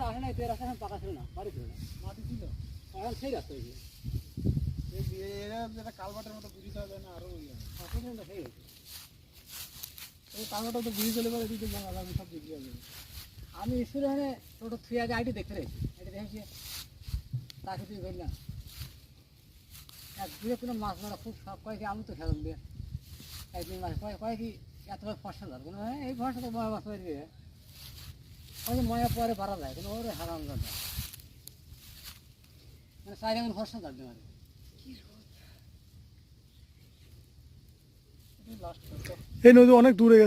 আসে না তেল আসে পাকা ছিল না বাড়ি ছিল না মাটি ছিল এখন সেই রাস্তা যেটা কালবাটের মতো বুঝিতে হবে না আরো সেই কালবাটা তো বুঝে চলে পারে আমি সব বুঝতে পারবো আমি স্কুলে মানে টোটো থুয়ে আগে আইটি দেখতে রয়েছি আইটি দেখেছি তাকে তুই বললাম এক দুয়ে কোনো মাছ মারা খুব সব কয়েক আমি তো খেলাম দিয়ে একদিন মাছ কয়েক এত ফসা ধর কোনো এই ফসা তো ময়া মাছ মারি দিয়ে ওই ময়া পরে বাড়া যায় কিন্তু ওর হারাম যাবে মানে চারি আঙুল ফসা ধরবে মানে এই নদী অনেক দূরে